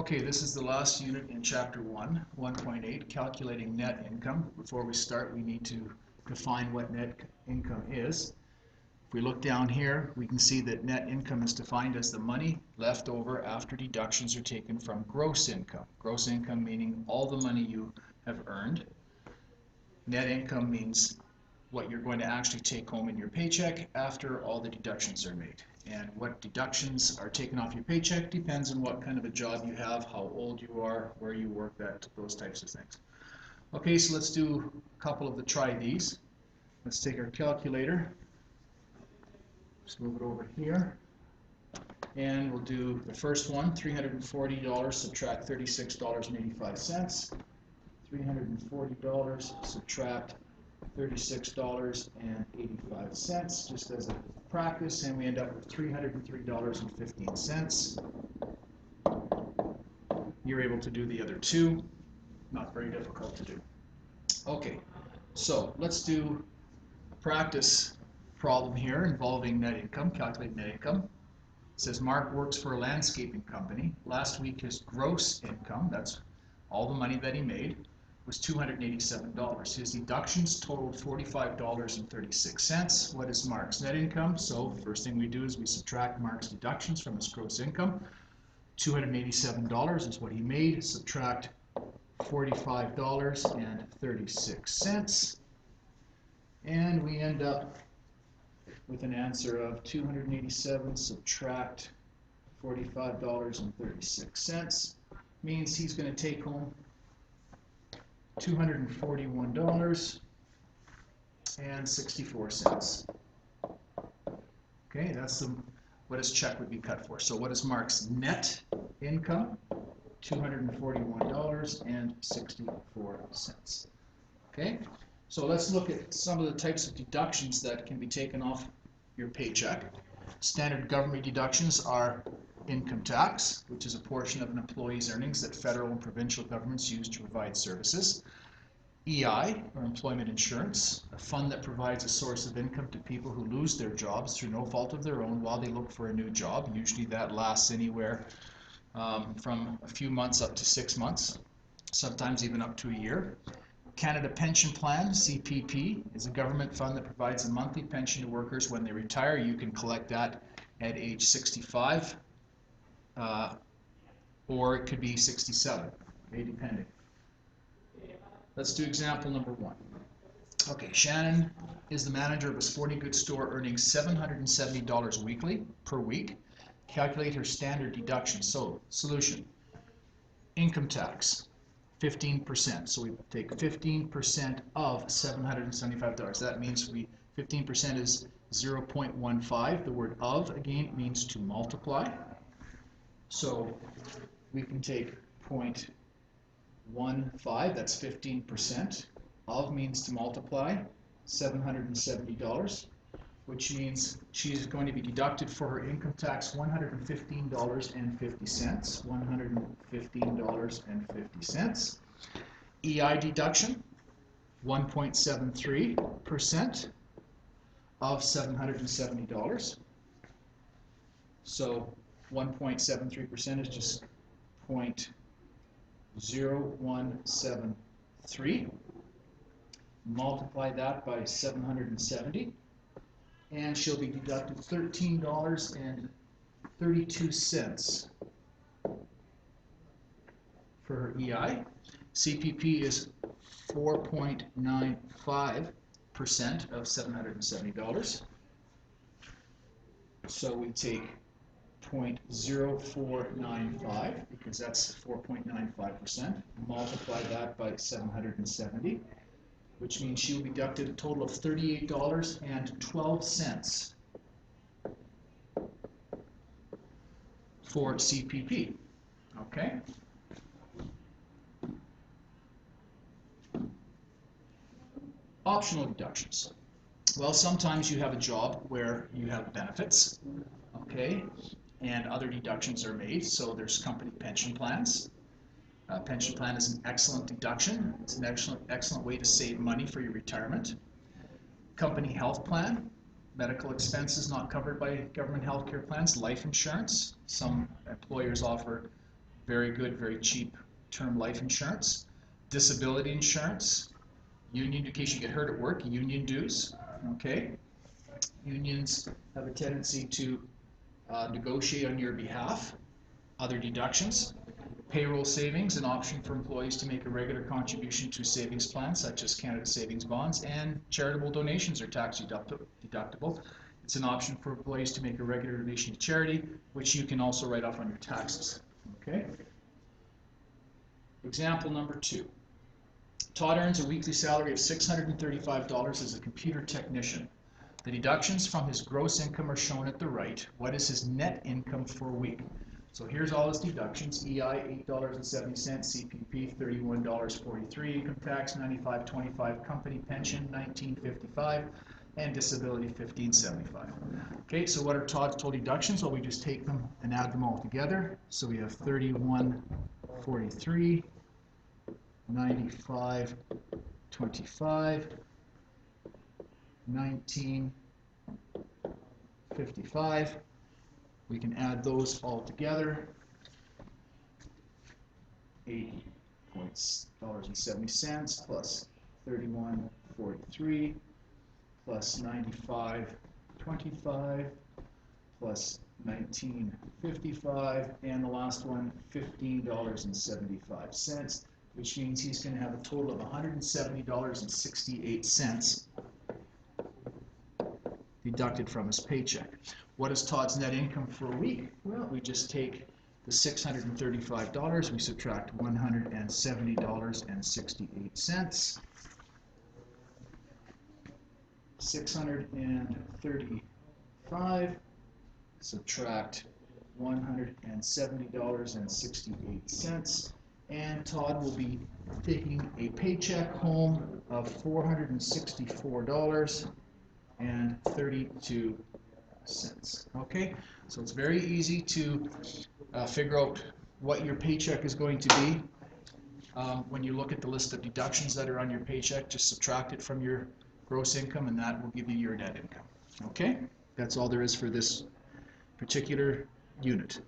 Okay, this is the last unit in Chapter 1, 1.8, calculating net income. Before we start, we need to define what net income is. If we look down here, we can see that net income is defined as the money left over after deductions are taken from gross income. Gross income meaning all the money you have earned. Net income means what you're going to actually take home in your paycheck after all the deductions are made. And what deductions are taken off your paycheck depends on what kind of a job you have, how old you are, where you work, those types of things. Okay, so let's do a couple of the try these. Let's take our calculator. Just move it over here. And we'll do the first one, $340 subtract $36.85. $340 subtract $36.85, just as a practice, and we end up with $303.15. You're able to do the other two. Not very difficult to do. Okay, so let's do a practice problem here involving net income, calculate net income. It says Mark works for a landscaping company. Last week his gross income, that's all the money that he made, was $287. His deductions totaled $45.36. What is Mark's net income? So first thing we do is we subtract Mark's deductions from his gross income. $287 is what he made. Subtract $45.36. And we end up with an answer of 287 subtract $45.36. Means he's going to take home $241.64. Okay, that's what his check would be cut for. So what is Mark's net income? $241.64. Okay, so let's look at some of the types of deductions that can be taken off your paycheck. Standard government deductions are income tax, which is a portion of an employee's earnings that federal and provincial governments use to provide services. EI, or employment insurance, a fund that provides a source of income to people who lose their jobs through no fault of their own while they look for a new job. Usually that lasts anywhere from a few months up to 6 months, sometimes even up to a year. Canada Pension Plan, CPP, is a government fund that provides a monthly pension to workers when they retire. You can collect that at age 65, or it could be 67, okay, depending. Let's do example number 1. Okay, Shannon is the manager of a sporting goods store earning $770 weekly per week. Calculate her standard deduction. So, solution. Income tax, 15%. So we take 15% of $775. That means 15% is 0.15. The word of, again, means to multiply. So we can take 0.15, that's 15%. Of means to multiply, $770, which means she's going to be deducted for her income tax $115.50. $115.50. EI deduction, 1.73% of $770. So 1.73% is just 0.0173. Multiply that by 770, and she'll be deducted $13.32 for her EI. CPP is 4.95% of $770. So we take 0.0495, because that's 4.95%, multiply that by 770, which means she will be deducted a total of $38.12 for CPP. Okay? Optional deductions. Well, sometimes you have a job where you have benefits, okay, and other deductions are made. So there's company pension plans. Pension plan is an excellent deduction. It's an excellent way to save money for your retirement. Company health plan, medical expenses not covered by government health care plans. Life insurance, some employers offer very good, very cheap term life insurance, disability insurance, union in case you get hurt at work, union dues, okay? Unions have a tendency to negotiate on your behalf, other deductions, payroll savings, an option for employees to make a regular contribution to savings plans such as Canada Savings Bonds, and charitable donations are tax deductible. It's an option for employees to make a regular donation to charity, which you can also write off on your taxes. Okay. Example number 2. Todd earns a weekly salary of $635 as a computer technician. The deductions from his gross income are shown at the right. What is his net income for a week? So here's all his deductions: EI $8.70, CPP $31.43, income tax $95.25, company pension $19.55, and disability $15.75. Okay, so what are Todd's total deductions? Well, we just take them and add them all together. So we have $31.43, $95.25, $19.55. We can add those all together. $80.70 plus $31.43 plus $95.25 plus $19.55, and the last one $15.75, which means he's going to have a total of $170.68 deducted from his paycheck. What is Todd's net income for a week? Well, we just take the $635, we subtract $170.68. 635 subtract $170.68, and Todd will be taking a paycheck home of $464.32. Okay, so it's very easy to figure out what your paycheck is going to be. When you look at the list of deductions that are on your paycheck, just subtract it from your gross income, and that will give you your net income. Okay, that's all there is for this particular unit.